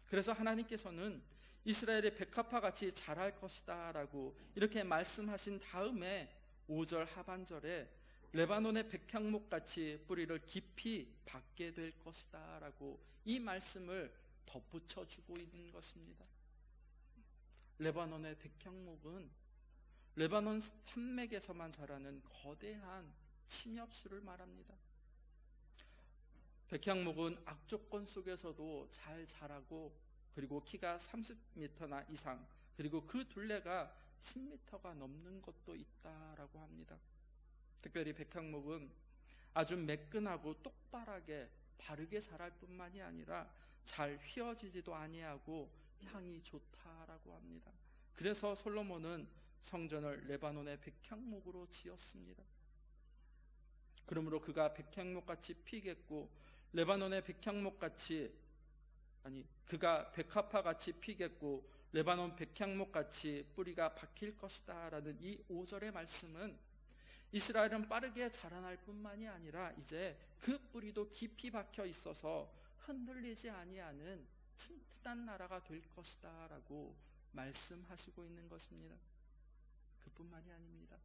그래서 하나님께서는 이스라엘의 백합화같이 자랄 것이다 라고 이렇게 말씀하신 다음에 5절 하반절에 레바논의 백향목같이 뿌리를 깊이 받게 될 것이다 라고 이 말씀을 덧붙여 주고 있는 것입니다. 레바논의 백향목은 레바논 산맥에서만 자라는 거대한 침엽수를 말합니다. 백향목은 악조건 속에서도 잘 자라고 그리고 키가 30m나 이상, 그리고 그 둘레가 10m가 넘는 것도 있다라고 합니다. 특별히 백향목은 아주 매끈하고 똑바르게 바르게 자랄 뿐만이 아니라 잘 휘어지지도 아니하고 향이 좋다라고 합니다. 그래서 솔로몬은 성전을 레바논의 백향목으로 지었습니다. 그러므로 그가 백향목같이 피겠고 레바논의 백향목같이, 그가 백합화같이 피겠고 레바논 백향목같이 뿌리가 박힐 것이다 라는 이 5절의 말씀은 이스라엘은 빠르게 자라날 뿐만이 아니라 이제 그 뿌리도 깊이 박혀 있어서 흔들리지 아니하는 튼튼한 나라가 될 것이다 라고 말씀하시고 있는 것입니다. 그뿐만이 아닙니다.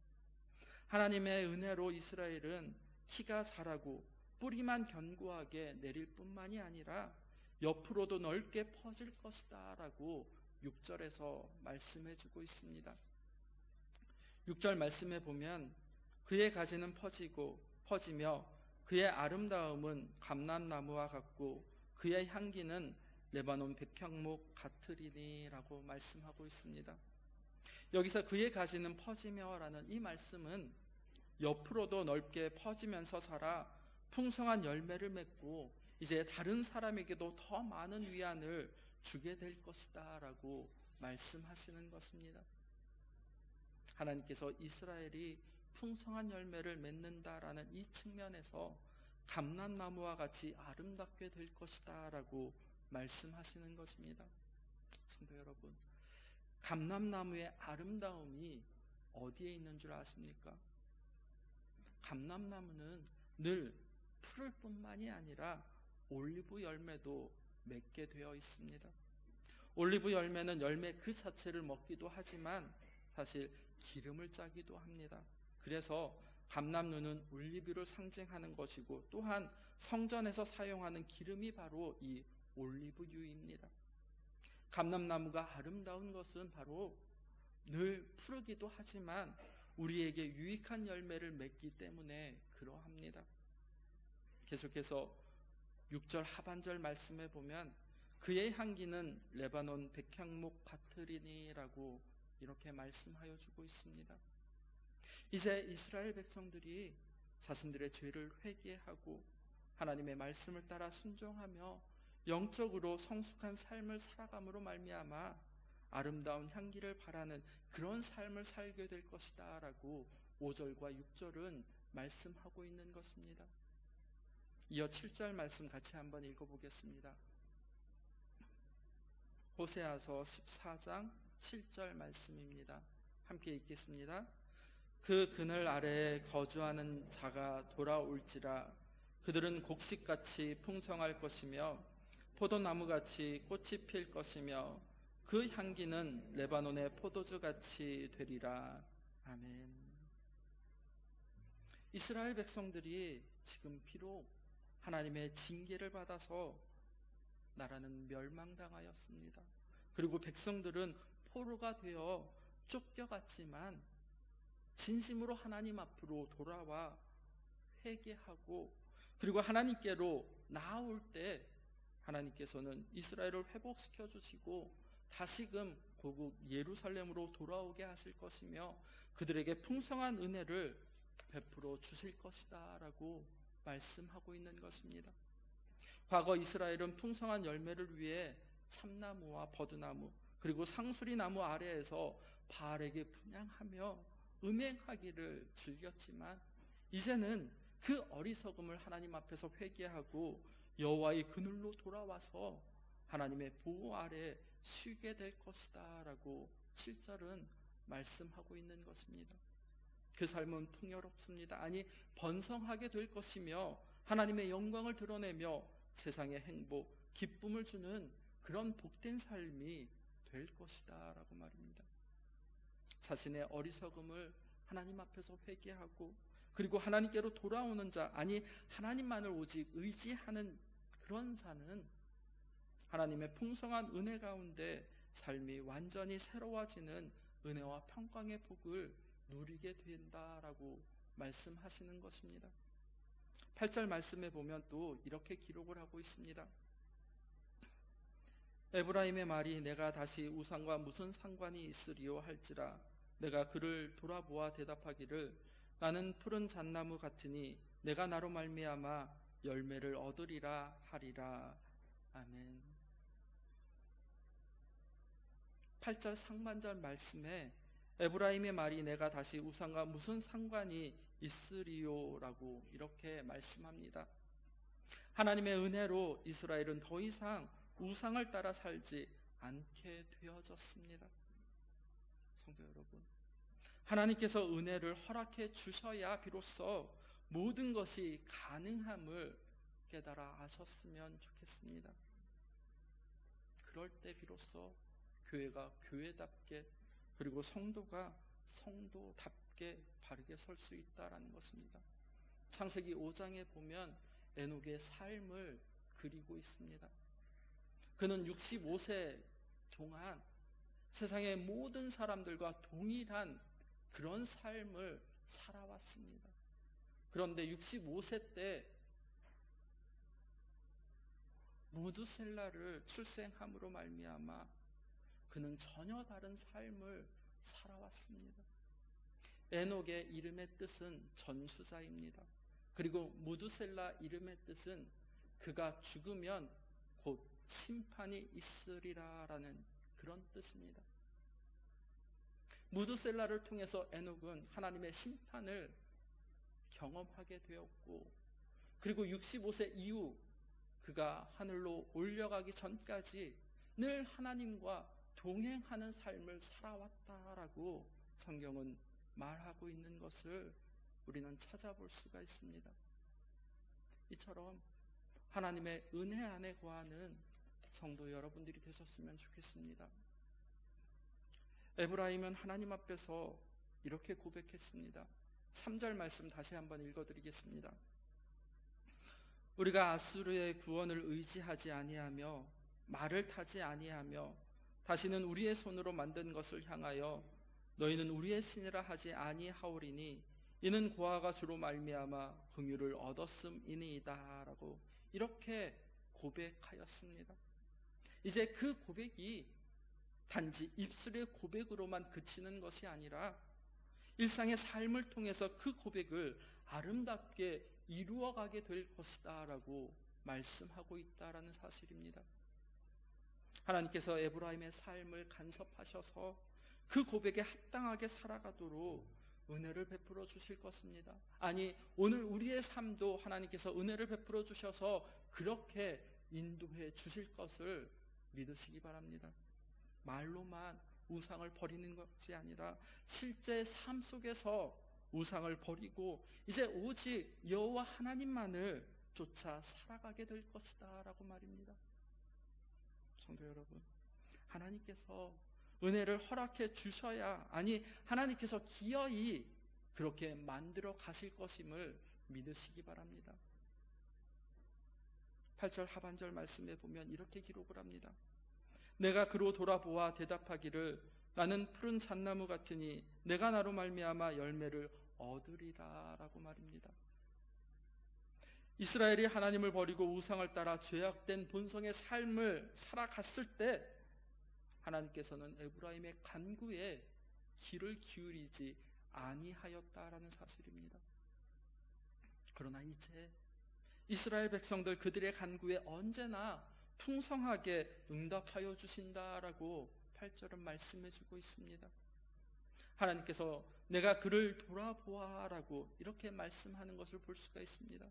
하나님의 은혜로 이스라엘은 키가 자라고 뿌리만 견고하게 내릴 뿐만이 아니라 옆으로도 넓게 퍼질 것이다 라고 6절에서 말씀해 주고 있습니다. 6절 말씀에 보면 그의 가지는 퍼지며 그의 아름다움은 감람나무와 같고 그의 향기는 레바논 백향목 같으리니 라고 말씀하고 있습니다. 여기서 그의 가지는 퍼지며 라는 이 말씀은 옆으로도 넓게 퍼지면서 자라 풍성한 열매를 맺고 이제 다른 사람에게도 더 많은 위안을 주게 될 것이다 라고 말씀하시는 것입니다. 하나님께서 이스라엘이 풍성한 열매를 맺는다라는 이 측면에서 감람나무와 같이 아름답게 될 것이다 라고 말씀하시는 것입니다. 성도 여러분, 감람나무의 아름다움이 어디에 있는 줄 아십니까? 감람나무는 늘 풀을 뿐만이 아니라 올리브 열매도 맺게 되어 있습니다. 올리브 열매는 열매 그 자체를 먹기도 하지만 사실 기름을 짜기도 합니다. 그래서 감람류는 올리브를 상징하는 것이고 또한 성전에서 사용하는 기름이 바로 이 올리브유입니다. 감람나무가 아름다운 것은 바로 늘 푸르기도 하지만 우리에게 유익한 열매를 맺기 때문에 그러합니다. 계속해서 6절 하반절 말씀에 보면 그의 향기는 레바논 백향목 같으리니 라고 이렇게 말씀하여 주고 있습니다. 이제 이스라엘 백성들이 자신들의 죄를 회개하고 하나님의 말씀을 따라 순종하며 영적으로 성숙한 삶을 살아감으로 말미암아 아름다운 향기를 바라는 그런 삶을 살게 될 것이다 라고 5절과 6절은 말씀하고 있는 것입니다. 이어 7절 말씀 같이 한번 읽어보겠습니다. 호세아서 14장 7절 말씀입니다. 함께 읽겠습니다. 그 그늘 아래에 거주하는 자가 돌아올지라 그들은 곡식같이 풍성할 것이며 포도나무같이 꽃이 필 것이며 그 향기는 레바논의 포도주같이 되리라. 아멘. 이스라엘 백성들이 지금 비록 하나님의 징계를 받아서 나라는 멸망당하였습니다. 그리고 백성들은 포로가 되어 쫓겨갔지만 진심으로 하나님 앞으로 돌아와 회개하고 그리고 하나님께로 나아올 때 하나님께서는 이스라엘을 회복시켜 주시고 다시금 고국 예루살렘으로 돌아오게 하실 것이며 그들에게 풍성한 은혜를 베풀어 주실 것이다 라고 말씀하고 있는 것입니다. 과거 이스라엘은 풍성한 열매를 위해 참나무와 버드나무 그리고 상수리나무 아래에서 바알에게 분향하며 음행하기를 즐겼지만 이제는 그 어리석음을 하나님 앞에서 회개하고 여호와의 그늘로 돌아와서 하나님의 보호 아래 쉬게 될 것이다 라고 7절은 말씀하고 있는 것입니다. 그 삶은 풍요롭습니다. 아니 번성하게 될 것이며 하나님의 영광을 드러내며 세상의 행복, 기쁨을 주는 그런 복된 삶이 될 것이다 라고 말입니다. 자신의 어리석음을 하나님 앞에서 회개하고 그리고 하나님께로 돌아오는 자, 아니 하나님만을 오직 의지하는 그런 자는 하나님의 풍성한 은혜 가운데 삶이 완전히 새로워지는 은혜와 평강의 복을 누리게 된다라고 말씀하시는 것입니다. 8절 말씀에 보면 또 이렇게 기록을 하고 있습니다. 에브라임의 말이 내가 다시 우상과 무슨 상관이 있으리요 할지라 내가 그를 돌아보아 대답하기를 나는 푸른 잣나무 같으니 내가 나로 말미암아 열매를 얻으리라 하리라. 아멘. 8절 상반절 말씀에 에브라임의 말이 내가 다시 우상과 무슨 상관이 있으리요라고 이렇게 말씀합니다. 하나님의 은혜로 이스라엘은 더 이상 우상을 따라 살지 않게 되어졌습니다. 성도 여러분, 하나님께서 은혜를 허락해 주셔야 비로소 모든 것이 가능함을 깨달아 아셨으면 좋겠습니다. 그럴 때 비로소 교회가 교회답게, 그리고 성도가 성도답게 바르게 설 수 있다라는 것입니다. 창세기 5장에 보면 에녹의 삶을 그리고 있습니다. 그는 65세 동안 세상의 모든 사람들과 동일한 그런 삶을 살아왔습니다. 그런데 65세 때 무두셀라를 출생함으로 말미암아 그는 전혀 다른 삶을 살아왔습니다. 에녹의 이름의 뜻은 전수자입니다. 그리고 무두셀라 이름의 뜻은 그가 죽으면 곧 심판이 있으리라 라는 그런 뜻입니다. 무두셀라를 통해서 에녹은 하나님의 심판을 경험하게 되었고, 그리고 65세 이후 그가 하늘로 올려가기 전까지 늘 하나님과 동행하는 삶을 살아왔다라고 성경은 말하고 있는 것을 우리는 찾아볼 수가 있습니다. 이처럼 하나님의 은혜 안에 거하는 성도 여러분들이 되셨으면 좋겠습니다. 에브라임은 하나님 앞에서 이렇게 고백했습니다. 3절 말씀 다시 한번 읽어드리겠습니다. 우리가 아수르의 구원을 의지하지 아니하며 말을 타지 아니하며 다시는 우리의 손으로 만든 것을 향하여 너희는 우리의 신이라 하지 아니하오리니 이는 고아가 주로 말미암아 긍휼을 얻었음이니이다 라고 이렇게 고백하였습니다. 이제 그 고백이 단지 입술의 고백으로만 그치는 것이 아니라 일상의 삶을 통해서 그 고백을 아름답게 이루어가게 될 것이다 라고 말씀하고 있다라는 사실입니다. 하나님께서 에브라임의 삶을 간섭하셔서 그 고백에 합당하게 살아가도록 은혜를 베풀어 주실 것입니다. 아니, 오늘 우리의 삶도 하나님께서 은혜를 베풀어 주셔서 그렇게 인도해 주실 것을 믿으시기 바랍니다. 말로만 우상을 버리는 것이 아니라 실제 삶 속에서 우상을 버리고 이제 오직 여호와 하나님만을 쫓아 살아가게 될 것이다 라고 말입니다. 성도 여러분, 하나님께서 은혜를 허락해 주셔야, 아니 하나님께서 기어이 그렇게 만들어 가실 것임을 믿으시기 바랍니다. 8절 하반절 말씀에 보면 이렇게 기록을 합니다. 내가 그로 돌아보아 대답하기를 나는 푸른 잣나무 같으니 내가 나로 말미암아 열매를 얻으리라 라고 말입니다. 이스라엘이 하나님을 버리고 우상을 따라 죄악된 본성의 삶을 살아갔을 때 하나님께서는 에브라임의 간구에 귀를 기울이지 아니하였다라는 사실입니다. 그러나 이제 이스라엘 백성들 그들의 간구에 언제나 풍성하게 응답하여 주신다라고 8절은 말씀해 주고 있습니다. 하나님께서 내가 그를 돌아보아라고 이렇게 말씀하는 것을 볼 수가 있습니다.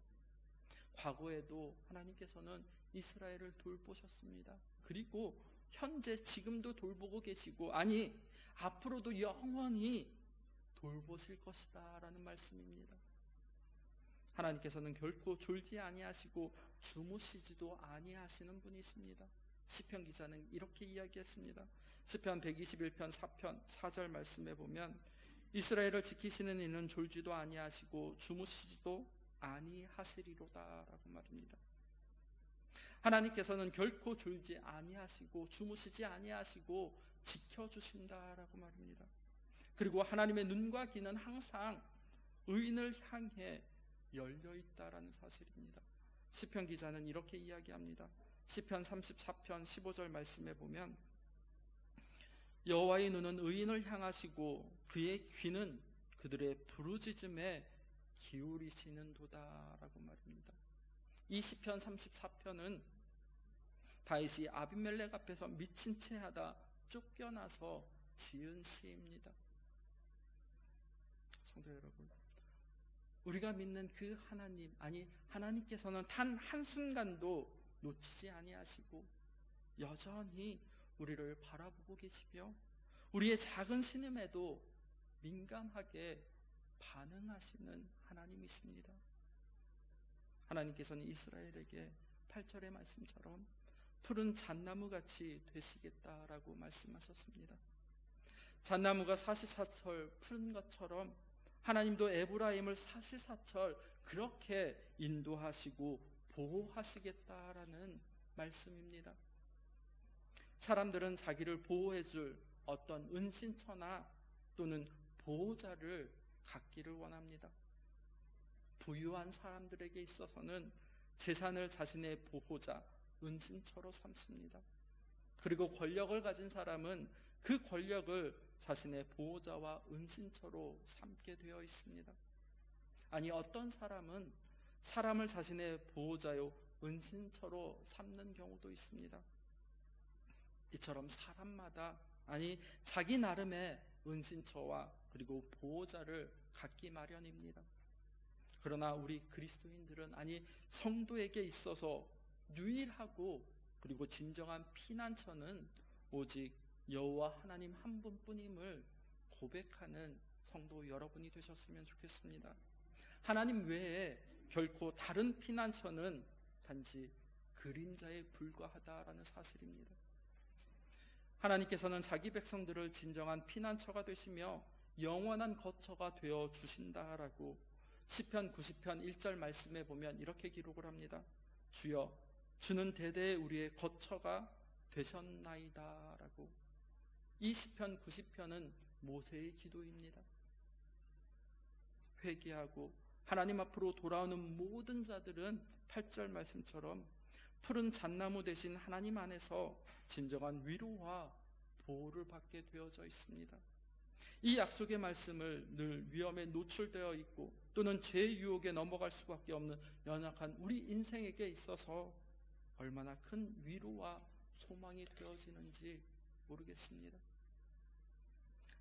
과거에도 하나님께서는 이스라엘을 돌보셨습니다. 그리고 현재 지금도 돌보고 계시고, 아니 앞으로도 영원히 돌보실 것이다 라는 말씀입니다. 하나님께서는 결코 졸지 아니하시고 주무시지도 아니하시는 분이십니다. 시편 기자는 이렇게 이야기했습니다. 시편 121편 4편 4절 말씀에 보면 이스라엘을 지키시는 이는 졸지도 아니하시고 주무시지도 아니하시리로다 라고 말입니다. 하나님께서는 결코 졸지 아니하시고 주무시지 아니하시고 지켜주신다라고 말입니다. 그리고 하나님의 눈과 귀는 항상 의인을 향해 열려있다라는 사실입니다. 시편 기자는 이렇게 이야기합니다. 시편 34편 15절 말씀에 보면 여호와의 눈은 의인을 향하시고 그의 귀는 그들의 부르짖음에 기울이시는도다라고 말입니다. 이 시편 34편은 다윗이 아비멜렉 앞에서 미친 채 하다 쫓겨나서 지은 시입니다. 성도 여러분, 우리가 믿는 그 하나님, 아니 하나님께서는 단 한순간도 놓치지 아니하시고 여전히 우리를 바라보고 계시며 우리의 작은 신음에도 민감하게 반응하시는 하나님이십니다. 하나님께서는 이스라엘에게 8절의 말씀처럼 푸른 잣나무같이 되시겠다라고 말씀하셨습니다. 잣나무가 사시사철 푸른 것처럼 하나님도 에브라임을 사시사철 그렇게 인도하시고 보호하시겠다라는 말씀입니다. 사람들은 자기를 보호해줄 어떤 은신처나 또는 보호자를 갖기를 원합니다. 부유한 사람들에게 있어서는 재산을 자신의 보호자, 은신처로 삼습니다. 그리고 권력을 가진 사람은 그 권력을 자신의 보호자와 은신처로 삼게 되어 있습니다. 아니, 어떤 사람은 사람을 자신의 보호자요 은신처로 삼는 경우도 있습니다. 이처럼 사람마다, 아니 자기 나름의 은신처와 그리고 보호자를 갖기 마련입니다. 그러나 우리 그리스도인들은, 아니 성도에게 있어서 유일하고 그리고 진정한 피난처는 오직 여호와 하나님 한 분뿐임을 고백하는 성도 여러분이 되셨으면 좋겠습니다. 하나님 외에 결코 다른 피난처는 단지 그림자에 불과하다라는 사실입니다. 하나님께서는 자기 백성들을 진정한 피난처가 되시며 영원한 거처가 되어 주신다라고 시편 90편 1절 말씀에 보면 이렇게 기록을 합니다. 주여, 주는 대대에 우리의 거처가 되셨나이다라고. 이 시편 90편은 모세의 기도입니다. 회개하고 하나님 앞으로 돌아오는 모든 자들은 8절 말씀처럼 푸른 잣나무 되신 하나님 안에서 진정한 위로와 보호를 받게 되어져 있습니다. 이 약속의 말씀을 늘 위험에 노출되어 있고 또는 죄의 유혹에 넘어갈 수밖에 없는 연약한 우리 인생에게 있어서 얼마나 큰 위로와 소망이 되어지는지 모르겠습니다.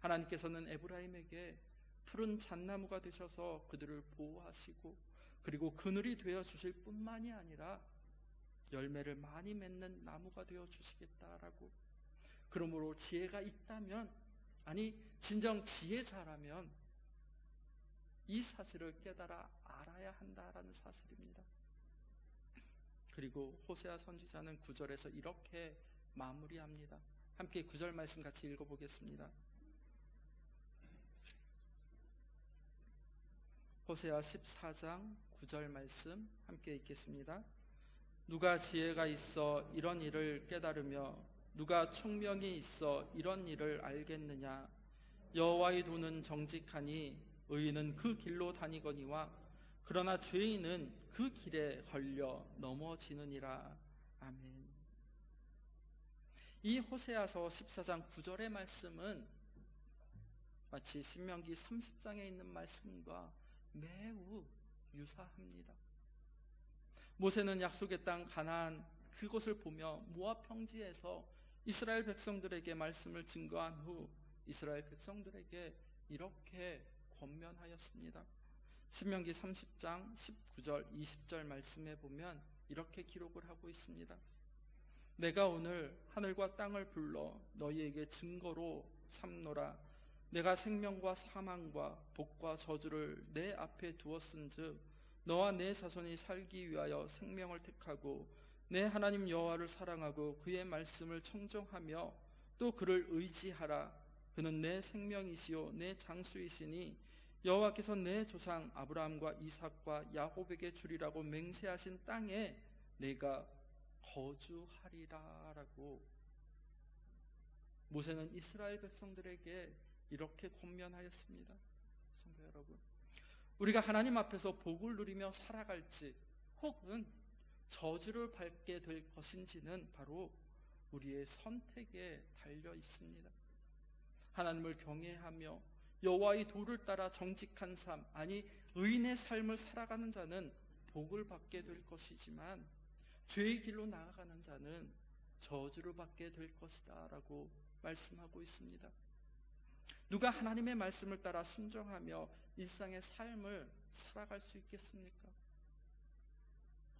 하나님께서는 에브라임에게 푸른 잣나무가 되셔서 그들을 보호하시고 그리고 그늘이 되어 주실 뿐만이 아니라 열매를 많이 맺는 나무가 되어 주시겠다라고. 그러므로 지혜가 있다면, 아니 진정 지혜자라면 이 사실을 깨달아 알아야 한다라는 사실입니다. 그리고 호세아 선지자는 9절에서 이렇게 마무리합니다. 함께 9절 말씀 같이 읽어보겠습니다. 호세아 14장 9절 말씀 함께 읽겠습니다. 누가 지혜가 있어 이런 일을 깨달으며 누가 총명이 있어 이런 일을 알겠느냐. 여호와의 도는 정직하니 의인은 그 길로 다니거니와 그러나 죄인은 그 길에 걸려 넘어지느니라. 아멘. 이 호세아서 14장 9절의 말씀은 마치 신명기 30장에 있는 말씀과 매우 유사합니다. 모세는 약속의 땅 가나안 그곳을 보며 모압 평지에서 이스라엘 백성들에게 말씀을 증거한 후 이스라엘 백성들에게 이렇게 권면하였습니다. 신명기 30장 19절 20절 말씀에 보면 이렇게 기록을 하고 있습니다. 내가 오늘 하늘과 땅을 불러 너희에게 증거로 삼노라. 내가 생명과 사망과 복과 저주를 내 앞에 두었은즉 너와 내 자손이 살기 위하여 생명을 택하고 내 하나님 여호와를 사랑하고 그의 말씀을 청종하며 또 그를 의지하라. 그는 내 생명이시요 내 장수이시니 여호와께서 내 조상 아브라함과 이삭과 야곱에게 주리라고 맹세하신 땅에 내가 거주하리라라고 모세는 이스라엘 백성들에게 이렇게 권면하였습니다. 성도 여러분, 우리가 하나님 앞에서 복을 누리며 살아갈지 혹은 저주를 받게 될 것인지는 바로 우리의 선택에 달려 있습니다. 하나님을 경외하며 여호와의 도를 따라 정직한 삶, 아니 의인의 삶을 살아가는 자는 복을 받게 될 것이지만 죄의 길로 나아가는 자는 저주를 받게 될 것이다 라고 말씀하고 있습니다. 누가 하나님의 말씀을 따라 순종하며 일상의 삶을 살아갈 수 있겠습니까?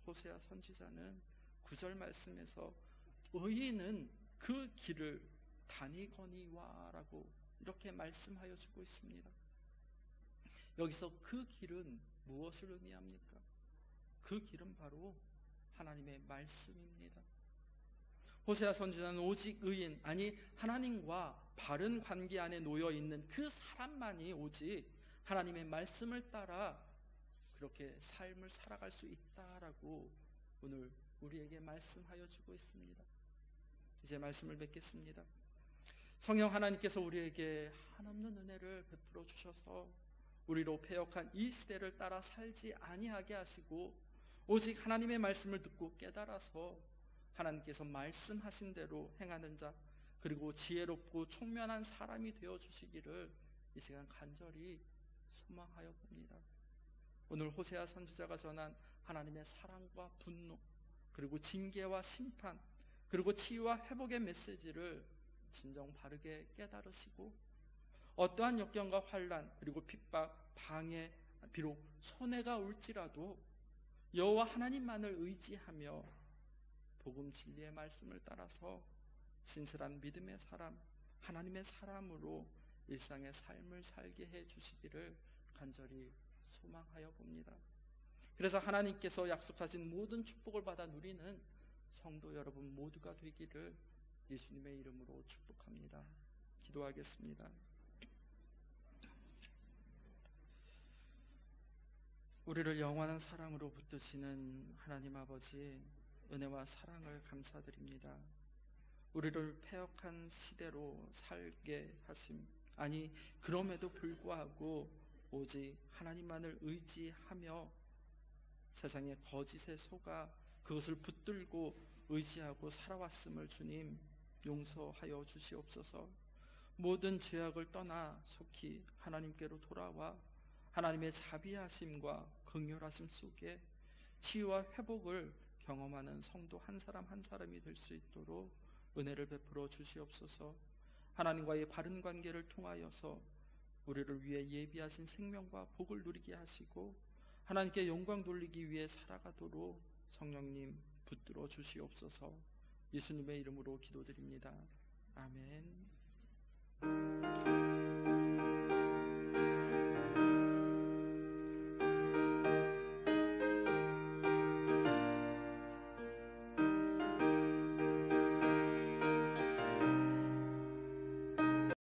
호세아 선지자는 9절 말씀에서 의인은 그 길을 다니거니와 라고 이렇게 말씀하여 주고 있습니다. 여기서 그 길은 무엇을 의미합니까? 그 길은 바로 하나님의 말씀입니다. 호세아 선지자는 오직 의인, 아니 하나님과 바른 관계 안에 놓여 있는 그 사람만이 오직 하나님의 말씀을 따라 그렇게 삶을 살아갈 수 있다라고 오늘 우리에게 말씀하여 주고 있습니다. 이제 말씀을 맺겠습니다. 성령 하나님께서 우리에게 한없는 은혜를 베풀어 주셔서 우리로 패역한 이 시대를 따라 살지 아니하게 하시고 오직 하나님의 말씀을 듣고 깨달아서 하나님께서 말씀하신 대로 행하는 자, 그리고 지혜롭고 총명한 사람이 되어 주시기를 이 시간 간절히 소망하여 봅니다. 오늘 호세아 선지자가 전한 하나님의 사랑과 분노, 그리고 징계와 심판, 그리고 치유와 회복의 메시지를 진정 바르게 깨달으시고 어떠한 역경과 환난, 그리고 핍박, 방해, 비록 손해가 올지라도 여호와 하나님만을 의지하며 복음 진리의 말씀을 따라서 신실한 믿음의 사람, 하나님의 사람으로 일상의 삶을 살게 해 주시기를 간절히 소망하여 봅니다. 그래서 하나님께서 약속하신 모든 축복을 받아 누리는 성도 여러분 모두가 되기를 예수님의 이름으로 축복합니다. 기도하겠습니다. 우리를 영원한 사랑으로 붙드시는 하나님 아버지, 은혜와 사랑을 감사드립니다. 우리를 패역한 시대로 살게 하심, 아니 그럼에도 불구하고 오직 하나님만을 의지하며 세상의 거짓에 속아 그것을 붙들고 의지하고 살아왔음을 주님 용서하여 주시옵소서. 모든 죄악을 떠나 속히 하나님께로 돌아와 하나님의 자비하심과 긍휼하심 속에 치유와 회복을 경험하는 성도 한 사람 한 사람이 될 수 있도록 은혜를 베풀어 주시옵소서. 하나님과의 바른 관계를 통하여서 우리를 위해 예비하신 생명과 복을 누리게 하시고 하나님께 영광 돌리기 위해 살아가도록 성령님 붙들어 주시옵소서. 예수님의 이름으로 기도드립니다. 아멘.